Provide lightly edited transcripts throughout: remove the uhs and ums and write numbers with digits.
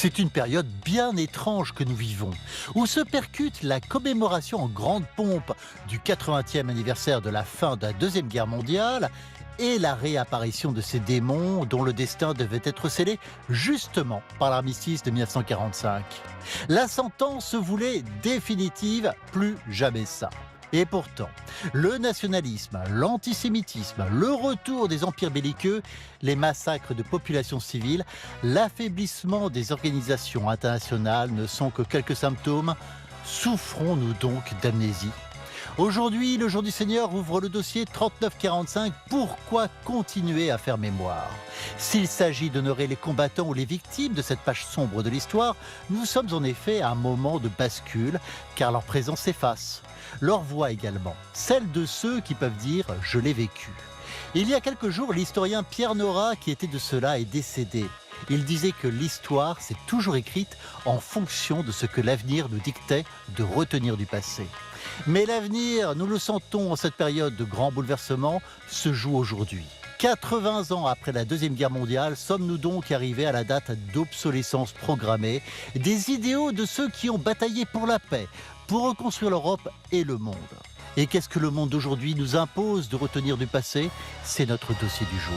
C'est une période bien étrange que nous vivons, où se percute la commémoration en grande pompe du 80e anniversaire de la fin de la Deuxième Guerre mondiale et la réapparition de ces démons dont le destin devait être scellé justement par l'armistice de 1945. La sentence se voulait définitive, plus jamais ça. Et pourtant, le nationalisme, l'antisémitisme, le retour des empires belliqueux, les massacres de populations civiles, l'affaiblissement des organisations internationales ne sont que quelques symptômes. Souffrons-nous donc d'amnésie ? Aujourd'hui, le Jour du Seigneur ouvre le dossier 3945. Pourquoi continuer à faire mémoire ? S'il s'agit d'honorer les combattants ou les victimes de cette page sombre de l'histoire, nous sommes en effet à un moment de bascule, car leur présence s'efface. Leur voix également, celle de ceux qui peuvent dire « je l'ai vécu ». Il y a quelques jours, l'historien Pierre Nora, qui était de cela, est décédé. Il disait que l'histoire s'est toujours écrite en fonction de ce que l'avenir nous dictait de retenir du passé. Mais l'avenir, nous le sentons en cette période de grands bouleversements, se joue aujourd'hui. 80 ans après la Deuxième Guerre mondiale, sommes-nous donc arrivés à la date d'obsolescence programmée des idéaux de ceux qui ont bataillé pour la paix, pour reconstruire l'Europe et le monde. Et qu'est-ce que le monde d'aujourd'hui nous impose de retenir du passé ? C'est notre dossier du jour.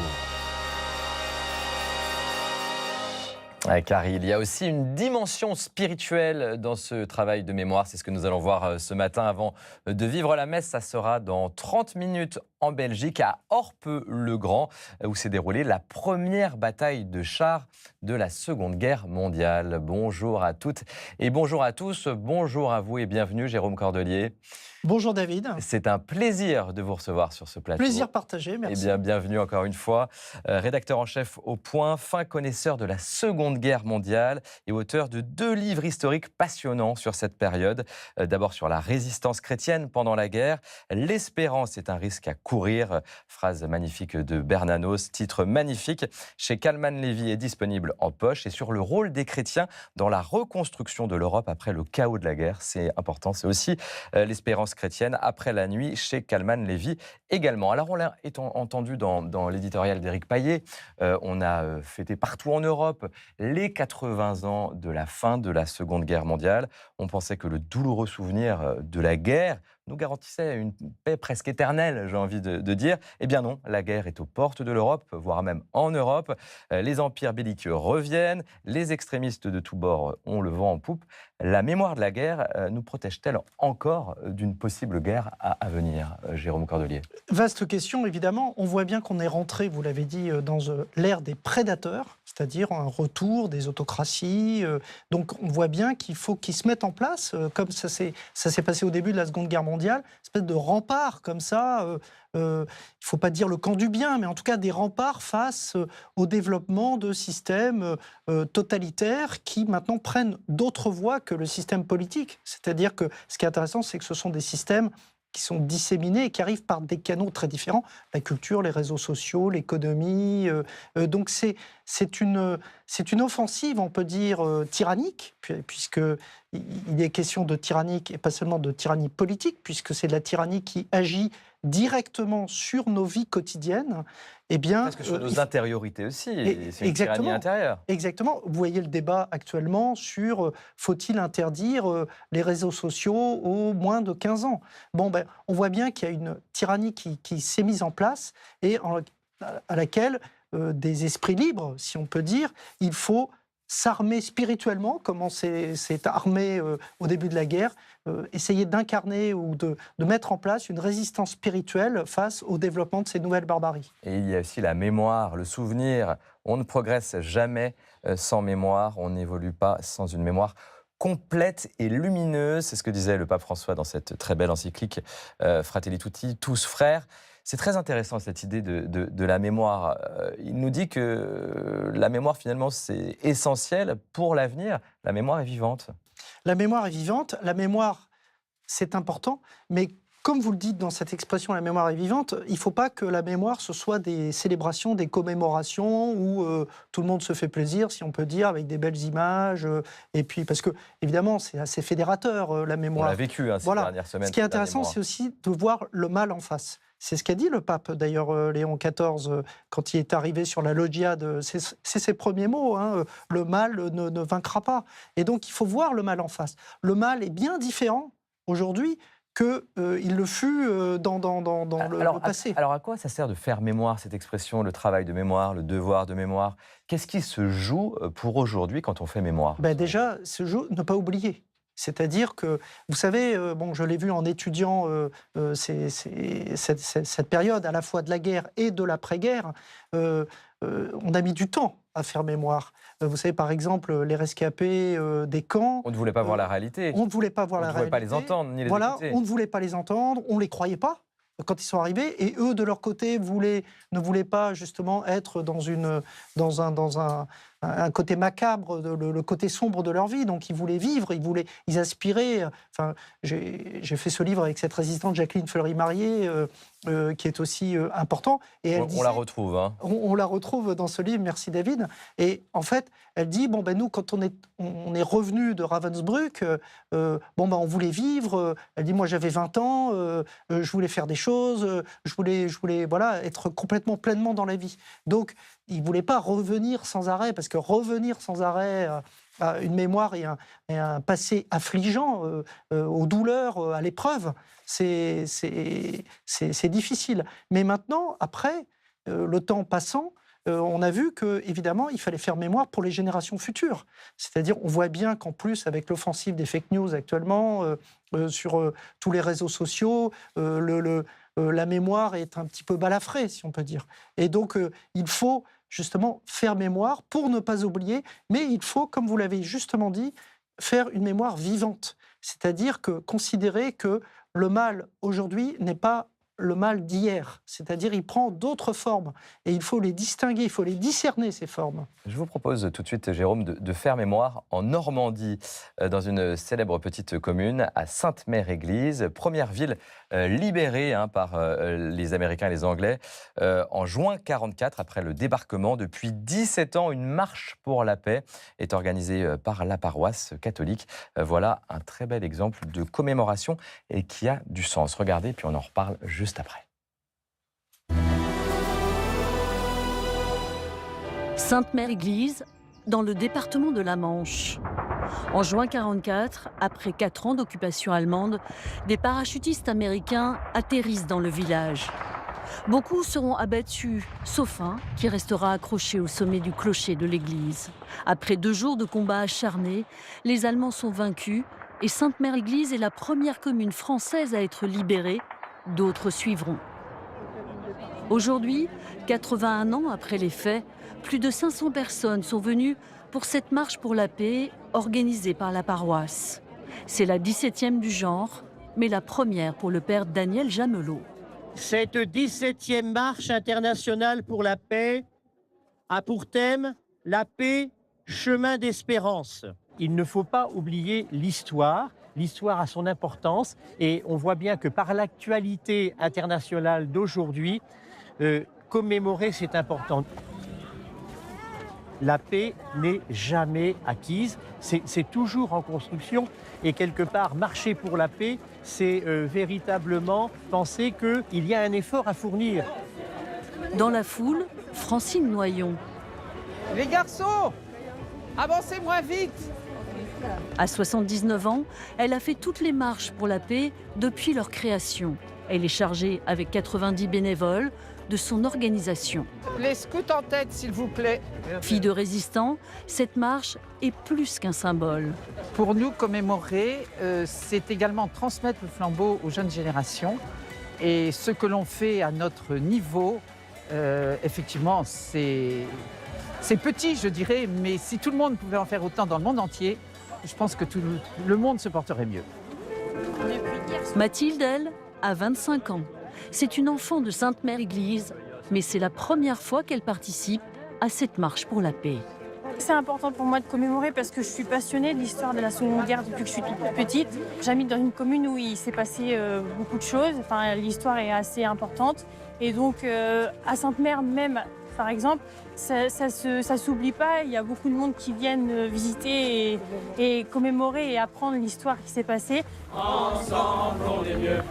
Car il y a aussi une dimension spirituelle dans ce travail de mémoire. C'est ce que nous allons voir ce matin avant de vivre la messe. Ça sera dans 30 minutes en Belgique, à Orpe-le-Grand, où s'est déroulée la première bataille de chars de la Seconde Guerre mondiale. Bonjour à toutes et bonjour à tous. Bonjour à vous et bienvenue, Jérôme Cordelier. Bonjour David. C'est un plaisir de vous recevoir sur ce plateau. Plaisir partagé, merci. Eh bien, bienvenue encore une fois. Rédacteur en chef au Point, fin connaisseur de la Seconde Guerre mondiale et auteur de 2 livres historiques passionnants sur cette période. D'abord sur la résistance chrétienne pendant la guerre. L'espérance est un risque à courir. Phrase magnifique de Bernanos, titre magnifique. Chez Calman Levy est disponible en poche. Et sur le rôle des chrétiens dans la reconstruction de l'Europe après le chaos de la guerre. C'est important, c'est aussi l'espérance chrétienne après la nuit chez Calman Levy également. Alors on l'a entendu dans l'éditorial d'Éric Paillet, on a fêté partout en Europe les 80 ans de la fin de la Seconde Guerre mondiale. On pensait que le douloureux souvenir de la guerre nous garantissait une paix presque éternelle, j'ai envie de dire. Eh bien non, la guerre est aux portes de l'Europe, voire même en Europe. Les empires belliqueux reviennent, les extrémistes de tous bords ont le vent en poupe. La mémoire de la guerre nous protège-t-elle encore d'une possible guerre à venir, Jérôme Cordelier ? Vaste question, évidemment. On voit bien qu'on est rentré, vous l'avez dit, dans l'ère des prédateurs, c'est-à-dire un retour des autocraties. Donc on voit bien qu'il faut qu'ils se mettent en place, comme ça s'est passé au début de la Seconde Guerre mondiale, une espèce de rempart comme ça. Il ne faut pas dire le camp du bien, mais en tout cas des remparts face au développement de systèmes totalitaires qui maintenant prennent d'autres voies que le système politique. C'est-à-dire que ce qui est intéressant, c'est que ce sont des systèmes qui sont disséminés et qui arrivent par des canaux très différents, la culture, les réseaux sociaux, l'économie. Donc c'est une offensive, on peut dire, tyrannique, puisqu'il est question de tyrannique et pas seulement de tyrannie politique, puisque c'est de la tyrannie qui agit directement sur nos vies quotidiennes. Eh bien, parce que sur nos intériorités aussi, c'est une tyrannie intérieure. Exactement. Vous voyez le débat actuellement sur faut-il interdire les réseaux sociaux aux moins de 15 ans. Bon, on voit bien qu'il y a une tyrannie qui s'est mise en place et à laquelle des esprits libres, si on peut dire, il faut s'armer spirituellement, comme on s'est armé au début de la guerre, essayer d'incarner ou de mettre en place une résistance spirituelle face au développement de ces nouvelles barbaries. Et il y a aussi la mémoire, le souvenir. On ne progresse jamais sans mémoire, on n'évolue pas sans une mémoire complète et lumineuse. C'est ce que disait le pape François dans cette très belle encyclique Fratelli Tutti, tous frères. C'est très intéressant cette idée de la mémoire. Il nous dit que la mémoire finalement c'est essentiel pour l'avenir. La mémoire est vivante. La mémoire est vivante, la mémoire c'est important, mais comme vous le dites dans cette expression, la mémoire est vivante, il ne faut pas que la mémoire, ce soit des célébrations, des commémorations où tout le monde se fait plaisir, si on peut dire, avec des belles images. Et puis, parce que, évidemment, c'est assez fédérateur, la mémoire. On l'a vécu ces dernières semaines. Ce qui est intéressant, c'est aussi de voir le mal en face. C'est ce qu'a dit le pape, d'ailleurs, Léon XIV, quand il est arrivé sur la loggia. C'est ses premiers mots, hein, le mal ne vaincra pas. Et donc, il faut voir le mal en face. Le mal est bien différent aujourd'hui qu'il le fut dans le passé. Alors, à quoi ça sert de faire mémoire, cette expression, le travail de mémoire, le devoir de mémoire? Qu'est-ce qui se joue pour aujourd'hui quand on fait mémoire? Déjà, se joue ne pas oublier. C'est-à-dire que, vous savez, je l'ai vu en étudiant cette période à la fois de la guerre et de l'après-guerre, on a mis du temps à faire mémoire. Vous savez, par exemple, les rescapés des camps... On ne voulait pas voir la réalité. On ne voulait pas voir la réalité. On ne voulait pas les entendre, ni les écouter. On ne voulait pas les entendre, on ne les croyait pas quand ils sont arrivés, et eux, de leur côté, ne voulaient pas justement être dans un côté macabre, le côté sombre de leur vie. Donc ils voulaient vivre, ils aspiraient. Enfin, j'ai fait ce livre avec cette résistante Jacqueline Fleury-Marié, qui est aussi important. Et elle on la retrouve. Hein. On la retrouve dans ce livre, merci David. Et en fait, elle dit, nous, quand on est revenu de Ravensbrück, on voulait vivre. Elle dit, moi j'avais 20 ans, je voulais faire des choses, je voulais être complètement pleinement dans la vie. Donc, ils ne voulaient pas revenir sans arrêt, parce que revenir sans arrêt à une mémoire et un passé affligeant, aux douleurs, à l'épreuve, c'est difficile. Mais maintenant, après, le temps passant, on a vu qu'évidemment, il fallait faire mémoire pour les générations futures. C'est-à-dire, on voit bien qu'en plus, avec l'offensive des fake news actuellement, sur tous les réseaux sociaux, la mémoire est un petit peu balafrée, si on peut dire. Et donc, il faut justement faire mémoire pour ne pas oublier, mais il faut, comme vous l'avez justement dit, faire une mémoire vivante. C'est-à-dire considérer que le mal aujourd'hui n'est pas le mal d'hier. C'est-à-dire il prend d'autres formes et il faut les distinguer, il faut les discerner, ces formes. Je vous propose tout de suite, Jérôme, de faire mémoire en Normandie, dans une célèbre petite commune, à Sainte-Mère-Église, première ville libérée par les Américains et les Anglais en juin 1944, après le débarquement. Depuis 17 ans, une marche pour la paix est organisée par la paroisse catholique. Voilà un très bel exemple de commémoration et qui a du sens. Regardez, puis on en reparle juste après. Sainte-Mère-Église, dans le département de la Manche. En juin 1944, après 4 ans d'occupation allemande, des parachutistes américains atterrissent dans le village. Beaucoup seront abattus, sauf un qui restera accroché au sommet du clocher de l'église. Après 2 jours de combats acharnés, les Allemands sont vaincus et Sainte-Mère-Église est la première commune française à être libérée. D'autres suivront. Aujourd'hui, 81 ans après les faits, plus de 500 personnes sont venues pour cette marche pour la paix organisée par la paroisse. C'est la 17e du genre, mais la première pour le père Daniel Jamelot. Cette 17e marche internationale pour la paix a pour thème « La paix, chemin d'espérance ». Il ne faut pas oublier l'histoire. L'histoire a son importance et on voit bien que par l'actualité internationale d'aujourd'hui, commémorer, c'est important. La paix n'est jamais acquise, c'est toujours en construction et quelque part, marcher pour la paix, c'est véritablement penser qu'il y a un effort à fournir. Dans la foule, Francine Noyon. Les garçons, avancez moins vite! À 79 ans, elle a fait toutes les marches pour la paix depuis leur création. Elle est chargée, avec 90 bénévoles, de son organisation. Les scouts en tête, s'il vous plaît. Fille de résistants, cette marche est plus qu'un symbole. Pour nous, commémorer, c'est également transmettre le flambeau aux jeunes générations. Et ce que l'on fait à notre niveau, effectivement, c'est petit, je dirais, mais si tout le monde pouvait en faire autant dans le monde entier, je pense que tout le monde se porterait mieux. Mathilde, elle, a 25 ans. C'est une enfant de Sainte-Mère-Église, mais c'est la première fois qu'elle participe à cette marche pour la paix. C'est important pour moi de commémorer parce que je suis passionnée de l'histoire de la Seconde Guerre depuis que je suis toute petite. J'habite dans une commune où il s'est passé beaucoup de choses. Enfin, l'histoire est assez importante. Et donc, à Sainte-Mère même, par exemple, ça s'oublie pas. Il y a beaucoup de monde qui viennent visiter et commémorer et apprendre l'histoire qui s'est passée. Ensemble, on est mieux.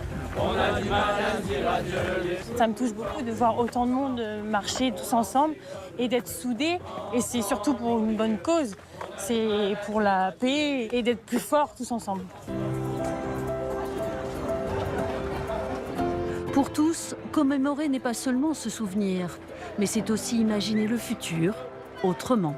Ça me touche beaucoup de voir autant de monde marcher tous ensemble et d'être soudés. Et c'est surtout pour une bonne cause. C'est pour la paix et d'être plus forts tous ensemble. Pour tous, commémorer n'est pas seulement se souvenir, mais c'est aussi imaginer le futur autrement.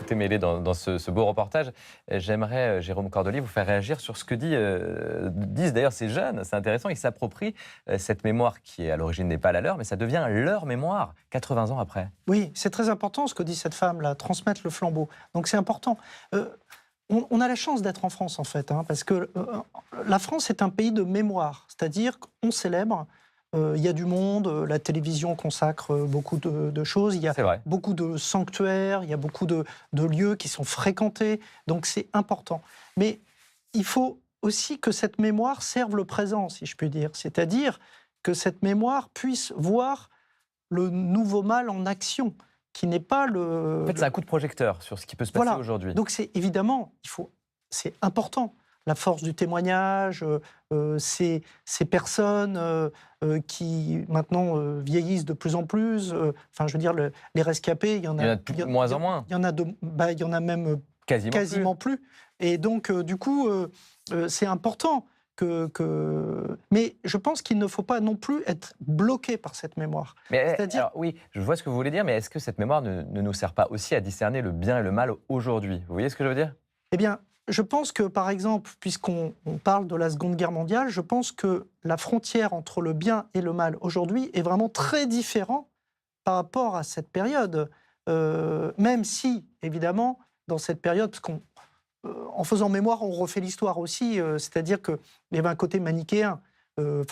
Tout est mêlé dans ce beau reportage. J'aimerais, Jérôme Cordelier, vous faire réagir sur ce que disent d'ailleurs ces jeunes. C'est intéressant, ils s'approprient cette mémoire qui, à l'origine, n'est pas la leur, mais ça devient leur mémoire 80 ans après. Oui, c'est très important ce que dit cette femme-là, transmettre le flambeau. Donc c'est important. On a la chance d'être en France, en fait, hein, parce que la France est un pays de mémoire, c'est-à-dire qu'on célèbre. Il y a du monde, la télévision consacre beaucoup de choses, il y a beaucoup de sanctuaires, il y a beaucoup de lieux qui sont fréquentés, donc c'est important. Mais il faut aussi que cette mémoire serve le présent, si je puis dire, c'est-à-dire que cette mémoire puisse voir le nouveau mal en action, qui n'est pas le... En fait, c'est un coup de projecteur sur ce qui peut se passer aujourd'hui. Donc c'est évidemment, c'est important. La force du témoignage, ces personnes qui maintenant vieillissent de plus en plus. Enfin, je veux dire, les rescapés, il y en a de moins en moins. Il y en a même quasiment plus. Et donc, du coup, c'est important Mais je pense qu'il ne faut pas non plus être bloqué par cette mémoire. Alors, oui, je vois ce que vous voulez dire, mais est-ce que cette mémoire ne nous sert pas aussi à discerner le bien et le mal aujourd'hui? Vous voyez ce que je veux dire? Eh bien, je pense que, par exemple, puisqu'on parle de la Seconde Guerre mondiale, je pense que la frontière entre le bien et le mal aujourd'hui est vraiment très différente par rapport à cette période. Même si, évidemment, dans cette période, parce qu'en faisant mémoire, on refait l'histoire aussi, c'est-à-dire qu'il y avait un côté manichéen.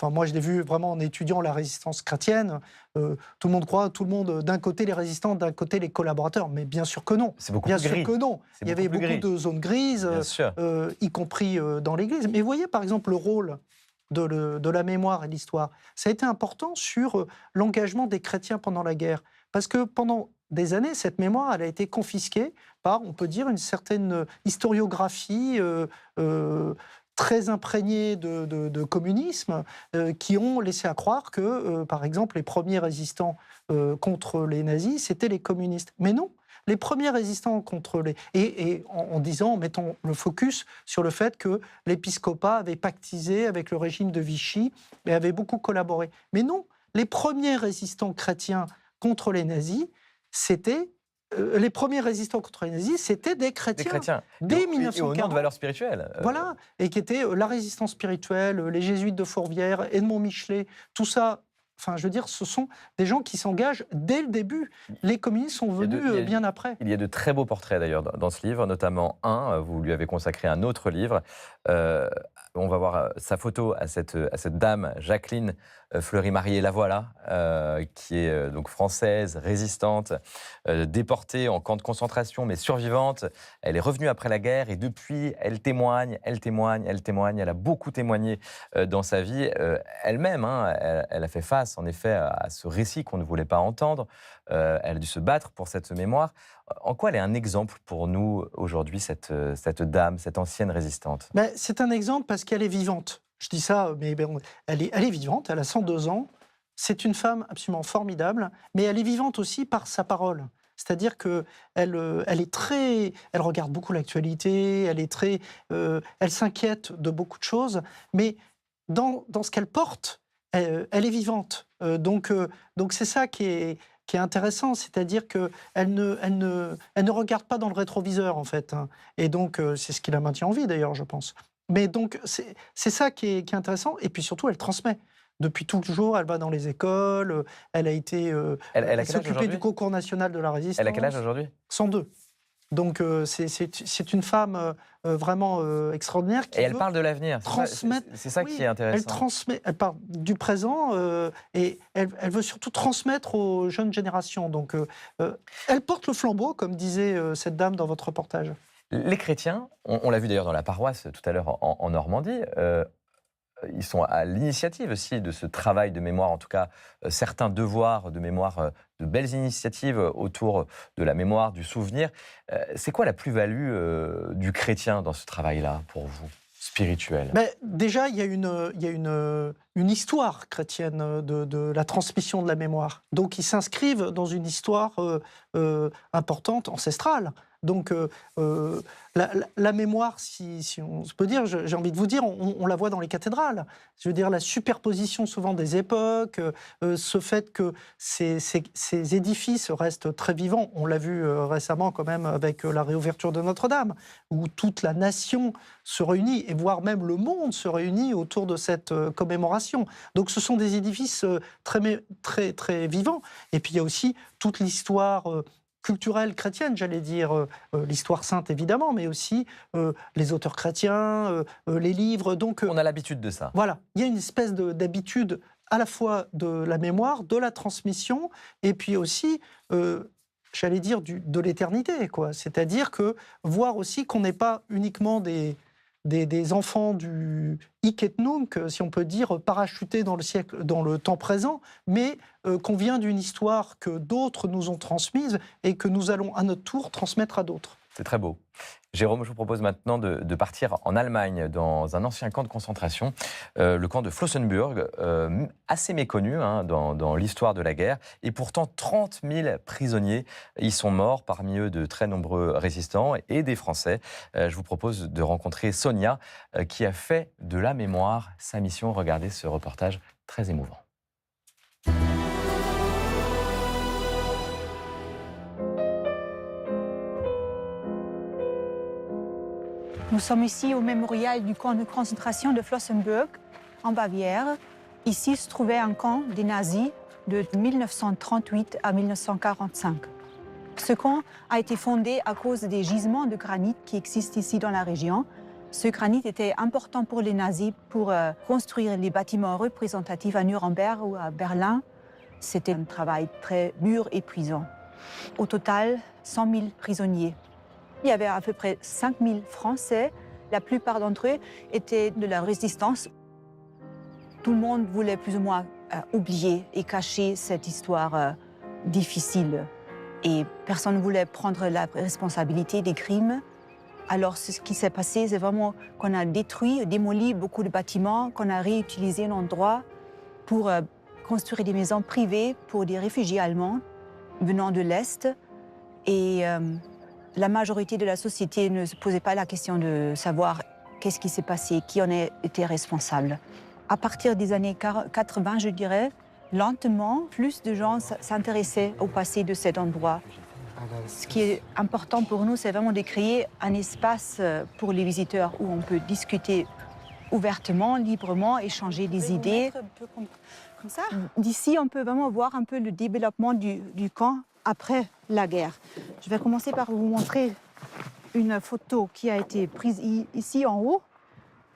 Moi, je l'ai vu vraiment en étudiant la résistance chrétienne. Tout le monde croit, d'un côté les résistants, d'un côté les collaborateurs. Mais bien sûr que non. C'est beaucoup bien plus sûr gris. que non. Il y avait beaucoup de zones grises, y compris dans l'Église. Mais vous voyez, par exemple, le rôle de la mémoire et de l'histoire. Ça a été important sur l'engagement des chrétiens pendant la guerre. Parce que pendant des années, cette mémoire, elle a été confisquée par, on peut dire, une certaine historiographie très imprégnés de communisme, qui ont laissé à croire que, par exemple, les premiers résistants contre les nazis, c'était les communistes. Mais non, les premiers résistants contre les... Et en disant, mettons le focus sur le fait que l'épiscopat avait pactisé avec le régime de Vichy et avait beaucoup collaboré. Mais non, les premiers résistants chrétiens contre les nazis, c'était... les premiers résistants contre les nazis, c'était des chrétiens. Dès 1940. Et au nom de valeurs spirituelles. Voilà, et qui étaient la résistance spirituelle, les jésuites de Fourvière, Edmond Michelet, tout ça. Enfin, je veux dire, ce sont des gens qui s'engagent dès le début. Les communistes sont venus bien après. Il y a de très beaux portraits d'ailleurs dans ce livre, notamment vous lui avez consacré un autre livre. On va voir sa photo à cette dame, Jacqueline Fleury-Marie, et la voilà, qui est donc française, résistante, déportée en camp de concentration, mais survivante. Elle est revenue après la guerre et depuis, elle témoigne. Elle a beaucoup témoigné dans sa vie. Elle-même, elle a fait face en effet à ce récit qu'on ne voulait pas entendre. Elle a dû se battre pour cette mémoire. En quoi elle est un exemple pour nous aujourd'hui, cette dame, cette ancienne résistante? C'est un exemple parce qu'elle est vivante. Je dis ça, mais elle est vivante, elle a 102 ans. C'est une femme absolument formidable, mais elle est vivante aussi par sa parole. C'est-à-dire qu'elle elle regarde beaucoup l'actualité, elle s'inquiète de beaucoup de choses, mais dans ce qu'elle porte, elle est vivante. Donc c'est ça qui est intéressant, c'est-à-dire qu'elle ne regarde pas dans le rétroviseur, en fait. Et donc, c'est ce qui la maintient en vie, d'ailleurs, je pense. Mais donc, c'est ça qui est intéressant. Et puis surtout, elle transmet. Depuis toujours, elle va dans les écoles, elle a été... elle s'est occupée du concours national de la résistance. Elle a quel âge aujourd'hui? 102. Donc, c'est une femme vraiment extraordinaire. Et elle parle de l'avenir. C'est ça qui est intéressant. Elle parle du présent et elle veut surtout transmettre aux jeunes générations. Donc, elle porte le flambeau, comme disait cette dame dans votre reportage. Les chrétiens, on l'a vu d'ailleurs dans la paroisse tout à l'heure en Normandie, ils sont à l'initiative aussi de ce travail de mémoire, en tout cas certains devoirs de mémoire, de belles initiatives autour de la mémoire, du souvenir. C'est quoi la plus-value du chrétien dans ce travail-là pour vous? spirituel? Déjà, il y a une histoire chrétienne de la transmission de la mémoire. Donc, ils s'inscrivent dans une histoire importante, ancestrale. Donc, la mémoire, si on se peut dire, j'ai envie de vous dire, on la voit dans les cathédrales. Je veux dire, la superposition souvent des époques, ce fait que ces édifices restent très vivants. On l'a vu récemment quand même avec la réouverture de Notre-Dame, où toute la nation se réunit, et voire même le monde se réunit autour de cette commémoration. Donc, ce sont des édifices très, très, très vivants. Et puis, il y a aussi toute l'histoire culturelle chrétienne, j'allais dire, l'histoire sainte évidemment, mais aussi les auteurs chrétiens, les livres. Donc, on a l'habitude de ça. Voilà, il y a une espèce d'habitude à la fois de la mémoire, de la transmission, et puis aussi, j'allais dire, de l'éternité, quoi. C'est-à-dire que voir aussi qu'on n'est pas uniquement des enfants du hic et nunc, si on peut dire, parachutés dans le temps présent, mais qu'on vient d'une histoire que d'autres nous ont transmise et que nous allons à notre tour transmettre à d'autres. C'est très beau. Jérôme, je vous propose maintenant de partir en Allemagne, dans un ancien camp de concentration, le camp de Flossenbürg, assez méconnu dans l'histoire de la guerre. Et pourtant, 30 000 prisonniers y sont morts, parmi eux de très nombreux résistants et des Français. Je vous propose de rencontrer Sonia, qui a fait de la mémoire sa mission. Regardez ce reportage très émouvant. Nous sommes ici au mémorial du camp de concentration de Flossenbürg, en Bavière. Ici se trouvait un camp des nazis de 1938 à 1945. Ce camp a été fondé à cause des gisements de granit qui existent ici dans la région. Ce granit était important pour les nazis pour construire les bâtiments représentatifs à Nuremberg ou à Berlin. C'était un travail très dur et épuisant. Au total, 100 000 prisonniers. Il y avait à peu près 5 000 Français. La plupart d'entre eux étaient de la résistance. Tout le monde voulait plus ou moins oublier et cacher cette histoire difficile. Et personne ne voulait prendre la responsabilité des crimes. Alors ce qui s'est passé, c'est vraiment qu'on a démoli beaucoup de bâtiments, qu'on a réutilisé l'endroit pour construire des maisons privées pour des réfugiés allemands venant de l'Est. Et la majorité de la société ne se posait pas la question de savoir qu'est-ce qui s'est passé, qui en était responsable. À partir des années 80, je dirais, lentement, plus de gens s'intéressaient au passé de cet endroit. Ce qui est important pour nous, c'est vraiment de créer un espace pour les visiteurs où on peut discuter ouvertement, librement, échanger des idées. Comme ça. D'ici, on peut vraiment voir un peu le développement du camp après la guerre. Je vais commencer par vous montrer une photo qui a été prise ici en haut.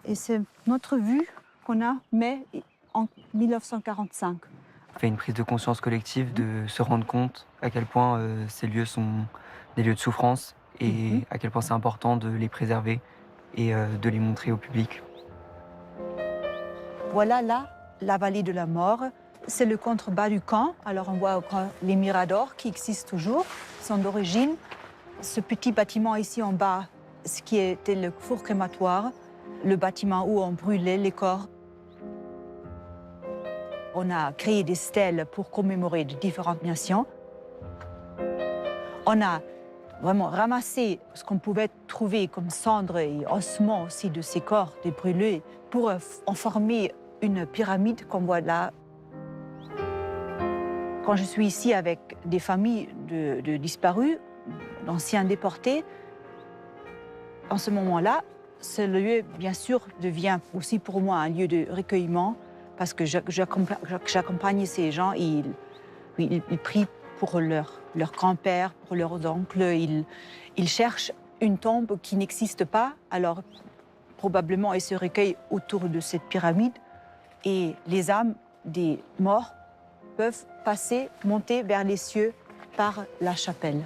Et c'est notre vue qu'on a, mais en 1945. Ça fait une prise de conscience collective de se rendre compte à quel point ces lieux sont des lieux de souffrance et à quel point c'est important de les préserver et de les montrer au public. Voilà là, la vallée de la mort. C'est le contrebas du camp. Alors on voit les miradors qui existent toujours, sont d'origine. Ce petit bâtiment ici en bas, ce qui était le four crématoire, le bâtiment où on brûlait les corps. On a créé des stèles pour commémorer de différentes nations. On a vraiment ramassé ce qu'on pouvait trouver comme cendres et ossements aussi de ces corps des brûlés pour en former une pyramide qu'on voit là. Quand je suis ici avec des familles de disparus, d'anciens déportés, en ce moment-là, ce lieu, bien sûr, devient aussi pour moi un lieu de recueillement parce que j'accompagne ces gens, ils prient pour leur grand-père, pour leurs oncles, ils cherchent une tombe qui n'existe pas, alors probablement ils se recueillent autour de cette pyramide et les âmes des morts peuvent monter vers les cieux par la chapelle.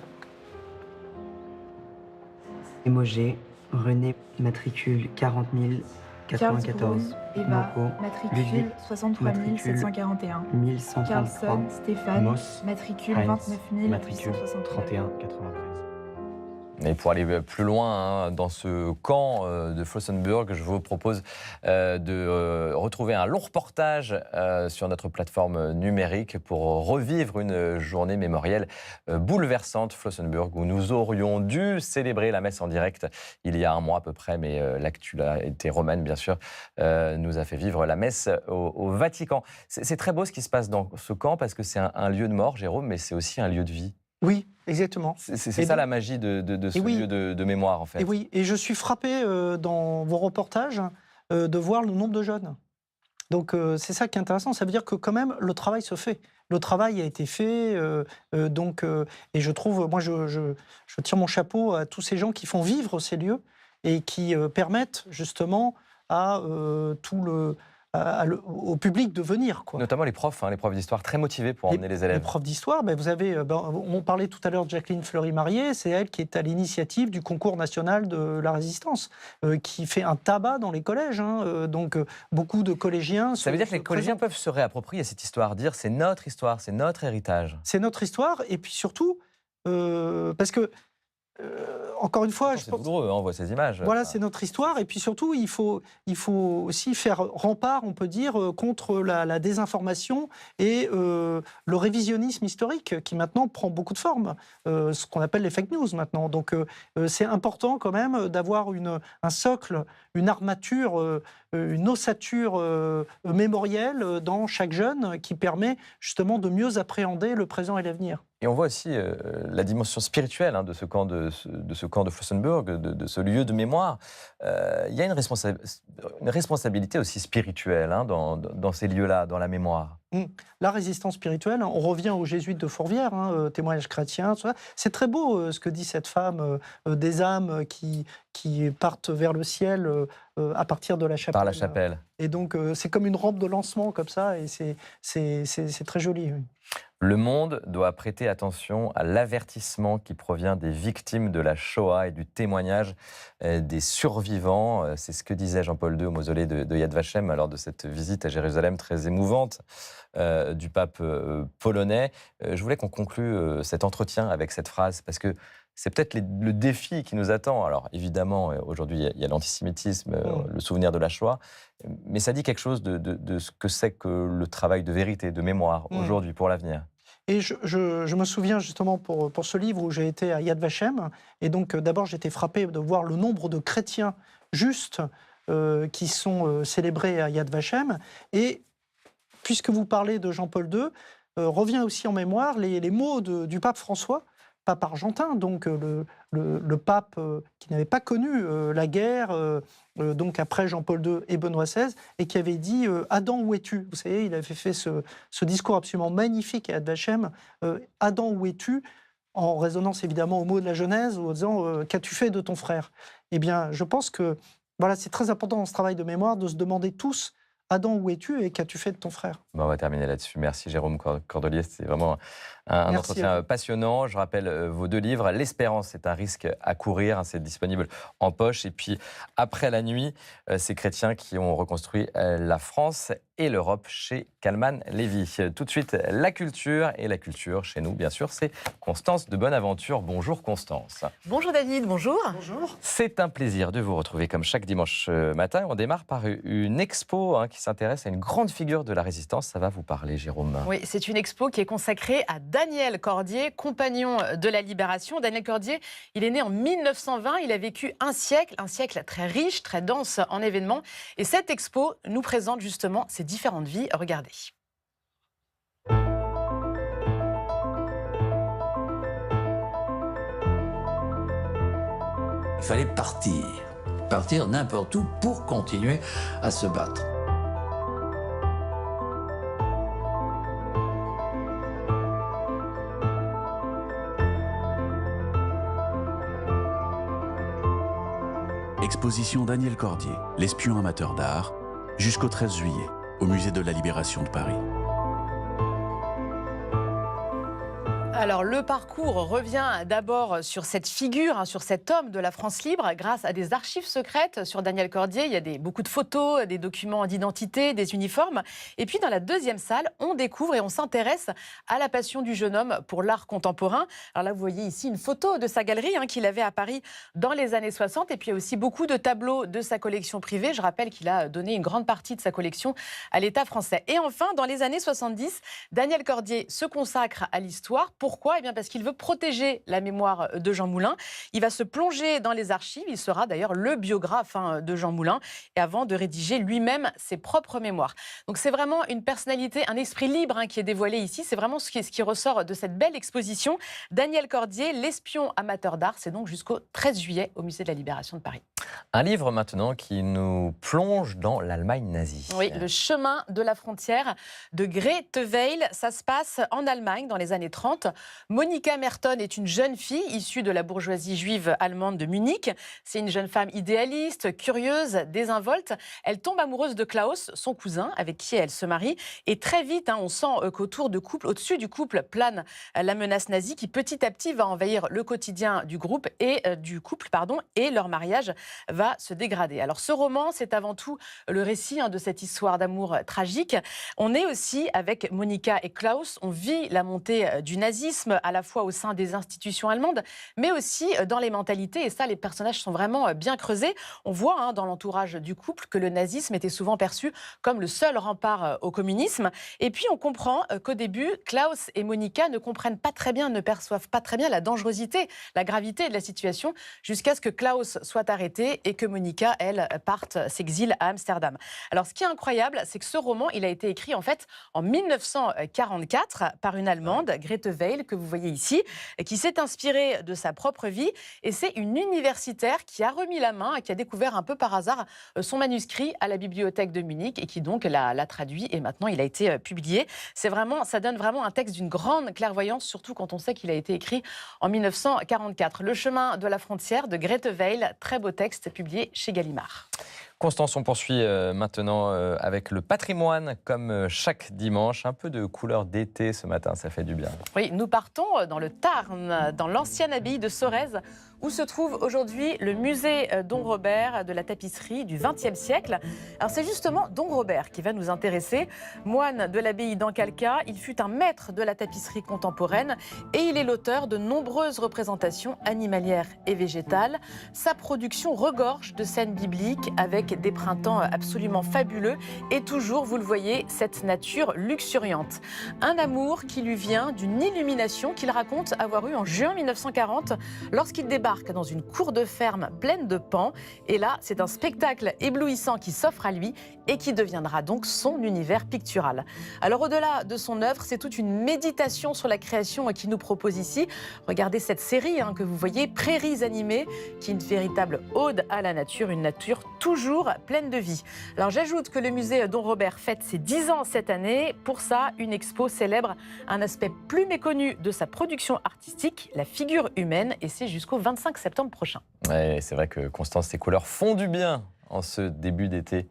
Émogé, René, matricule 40 094. Eva, Moco, matricule Ludwig, 63 741. 1133. Carlson, Stéphane, Moss, matricule Heinz, 29 matricule 863. 31 93. Et pour aller plus loin dans ce camp de Flossenbürg, je vous propose de retrouver un long reportage sur notre plateforme numérique pour revivre une journée mémorielle bouleversante, Flossenbürg, où nous aurions dû célébrer la messe en direct il y a un mois à peu près, mais l'actualité romaine, bien sûr, nous a fait vivre la messe au Vatican. C'est très beau ce qui se passe dans ce camp, parce que c'est un lieu de mort, Jérôme, mais c'est aussi un lieu de vie. Oui, exactement. C'est ça la magie de ce lieu de mémoire, en fait. Et oui, et je suis frappé dans vos reportages de voir le nombre de jeunes. Donc c'est ça qui est intéressant, ça veut dire que quand même le travail se fait. Le travail a été fait, et je trouve, moi je tire mon chapeau à tous ces gens qui font vivre ces lieux et qui permettent justement à au public de venir, quoi. Notamment les profs d'histoire très motivés pour emmener les élèves. Les profs d'histoire, vous avez, on parlait tout à l'heure de Jacqueline Fleury-Marié, c'est elle qui est à l'initiative du concours national de la résistance, qui fait un tabac dans les collèges. Donc beaucoup de collégiens... Ça veut dire que les collégiens peuvent se réapproprier cette histoire, dire c'est notre histoire, c'est notre héritage. C'est notre histoire, et puis surtout, parce que encore une fois, c'est douloureux, on voit ces images. Voilà, c'est notre histoire. Et puis surtout, il faut aussi faire rempart, on peut dire, contre la désinformation et le révisionnisme historique qui maintenant prend beaucoup de formes, ce qu'on appelle les fake news maintenant. Donc c'est important quand même d'avoir un socle, une armature, une ossature mémorielle dans chaque jeune qui permet justement de mieux appréhender le présent et l'avenir. Et on voit aussi la dimension spirituelle de ce camp de Flossenbürg, de ce lieu de mémoire. Il y a une responsabilité aussi spirituelle dans ces lieux-là, dans la mémoire. La résistance spirituelle, on revient aux jésuites de Fourvière, témoignage chrétien, c'est très beau ce que dit cette femme, des âmes qui partent vers le ciel à partir de la chapelle. Par la chapelle. Et donc c'est comme une rampe de lancement comme ça, et c'est très joli. Oui. Le monde doit prêter attention à l'avertissement qui provient des victimes de la Shoah et du témoignage des survivants. C'est ce que disait Jean-Paul II au mausolée de Yad Vashem lors de cette visite à Jérusalem très émouvante du pape polonais. Je voulais qu'on conclue cet entretien avec cette phrase, parce que c'est peut-être le défi qui nous attend. Alors évidemment, aujourd'hui, il y a l'antisémitisme, le souvenir de la Shoah, mais ça dit quelque chose de ce que c'est que le travail de vérité, de mémoire, aujourd'hui, pour l'avenir. Et je me souviens justement pour ce livre où j'ai été à Yad Vashem, et donc d'abord j'étais frappé de voir le nombre de chrétiens justes qui sont célébrés à Yad Vashem. Et puisque vous parlez de Jean-Paul II, revient aussi en mémoire les mots du pape François, pape argentin, donc le pape qui n'avait pas connu la guerre, donc après Jean-Paul II et Benoît XVI, et qui avait dit « Adam, où es-tu » Vous savez, il avait fait ce discours absolument magnifique à Yad Vashem, « Adam, où es-tu » en résonance évidemment aux mots de la Genèse, en disant « Qu'as-tu fait de ton frère ?» Eh bien, je pense que voilà, c'est très important dans ce travail de mémoire de se demander tous « Adam, où es-tu et qu'as-tu fait de ton frère ?» On va terminer là-dessus. Merci Jérôme Cordelier, c'est vraiment un entretien passionnant. Je rappelle vos 2 livres. L'espérance est un risque à courir, c'est disponible en poche. Et puis, après la nuit, ces chrétiens qui ont reconstruit la France et l'Europe chez Kalman Lévy. Tout de suite, la culture. Et la culture, chez nous, bien sûr, c'est Constance de Bonaventure. Bonjour Constance. Bonjour David, bonjour. Bonjour. C'est un plaisir de vous retrouver comme chaque dimanche matin. On démarre par une expo qui s'intéresse à une grande figure de la résistance. Ça va vous parler, Jérôme. Oui, c'est une expo qui est consacrée à Daniel Cordier, compagnon de la Libération. Daniel Cordier, il est né en 1920, il a vécu un siècle très riche, très dense en événements. Et cette expo nous présente justement ces différentes vies. Regardez. Il fallait partir n'importe où pour continuer à se battre. Exposition Daniel Cordier, l'espion amateur d'art, jusqu'au 13 juillet, au Musée de la Libération de Paris. Alors, le parcours revient d'abord sur cette figure, sur cet homme de la France libre, grâce à des archives secrètes sur Daniel Cordier. Il y a beaucoup de photos, des documents d'identité, des uniformes. Et puis, dans la deuxième salle, on découvre et on s'intéresse à la passion du jeune homme pour l'art contemporain. Alors là, vous voyez ici une photo de sa galerie qu'il avait à Paris dans les années 60. Et puis, il y a aussi beaucoup de tableaux de sa collection privée. Je rappelle qu'il a donné une grande partie de sa collection à l'État français. Et enfin, dans les années 70, Daniel Cordier se consacre à l'histoire. Pourquoi ? Eh bien parce qu'il veut protéger la mémoire de Jean Moulin. Il va se plonger dans les archives. Il sera d'ailleurs le biographe de Jean Moulin, et avant de rédiger lui-même ses propres mémoires. Donc c'est vraiment une personnalité, un esprit libre qui est dévoilé ici. C'est vraiment ce qui ressort de cette belle exposition. Daniel Cordier, l'espion amateur d'art. C'est donc jusqu'au 13 juillet au Musée de la Libération de Paris. Un livre maintenant qui nous plonge dans l'Allemagne nazie. Oui, Le chemin de la frontière de Grete Weil. Ça se passe en Allemagne dans les années 30. Monika Merton est une jeune fille issue de la bourgeoisie juive allemande de Munich. C'est une jeune femme idéaliste, curieuse, désinvolte. Elle tombe amoureuse de Klaus, son cousin, avec qui elle se marie. Et très vite, on sent au-dessus du couple, plane la menace nazie qui petit à petit va envahir le quotidien du couple, et leur mariage va se dégrader. Alors ce roman, c'est avant tout le récit de cette histoire d'amour tragique. On est aussi avec Monika et Klaus, on vit la montée du nazisme à la fois au sein des institutions allemandes, mais aussi dans les mentalités. Et ça, les personnages sont vraiment bien creusés. On voit dans l'entourage du couple que le nazisme était souvent perçu comme le seul rempart au communisme. Et puis on comprend qu'au début, Klaus et Monika ne comprennent pas très bien, ne perçoivent pas très bien la dangerosité, la gravité de la situation, jusqu'à ce que Klaus soit arrêté et que Monika, elle, s'exile à Amsterdam. Alors ce qui est incroyable, c'est que ce roman, il a été écrit en fait en 1944 par une Allemande, Grete Weil, que vous voyez ici, qui s'est inspirée de sa propre vie. Et c'est une universitaire qui a remis la main et qui a découvert un peu par hasard son manuscrit à la bibliothèque de Munich et qui donc l'a traduit. Et maintenant, il a été publié. Ça donne vraiment un texte d'une grande clairvoyance, surtout quand on sait qu'il a été écrit en 1944. Le chemin de la frontière de Grete Weil, très beau texte publié chez Gallimard. Constance, on poursuit maintenant avec le patrimoine, comme chaque dimanche. Un peu de couleur d'été ce matin, ça fait du bien. Oui, nous partons dans le Tarn, dans l'ancienne abbaye de Sorèze, où se trouve aujourd'hui le musée Don Robert de la tapisserie du XXe siècle. Alors c'est justement Don Robert qui va nous intéresser. Moine de l'abbaye d'Ancalca, il fut un maître de la tapisserie contemporaine et il est l'auteur de nombreuses représentations animalières et végétales. Sa production regorge de scènes bibliques avec des printemps absolument fabuleux et toujours, vous le voyez, cette nature luxuriante. Un amour qui lui vient d'une illumination qu'il raconte avoir eue en juin 1940 lorsqu'il débarque dans une cour de ferme pleine de paons. Et là, c'est un spectacle éblouissant qui s'offre à lui et qui deviendra donc son univers pictural. Alors au-delà de son œuvre, c'est toute une méditation sur la création qui nous propose ici. Regardez cette série que vous voyez, Prairies animées, qui est une véritable ode à la nature, une nature toujours pleine de vie. Alors j'ajoute que le musée Don Robert fête ses 10 ans cette année. Pour ça, une expo célèbre un aspect plus méconnu de sa production artistique, la figure humaine, et c'est jusqu'au 25 septembre prochain. Ouais, c'est vrai que Constance, ces couleurs font du bien en ce début d'été.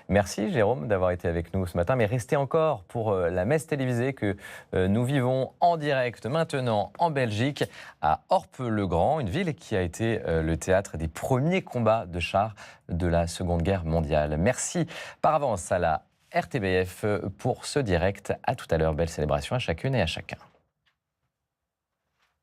Merci Jérôme d'avoir été avec nous ce matin, mais restez encore pour la messe télévisée que nous vivons en direct maintenant en Belgique, à Orpe-le-Grand, une ville qui a été le théâtre des premiers combats de chars de la Seconde Guerre mondiale. Merci par avance à la RTBF pour ce direct. À tout à l'heure, belle célébration à chacune et à chacun.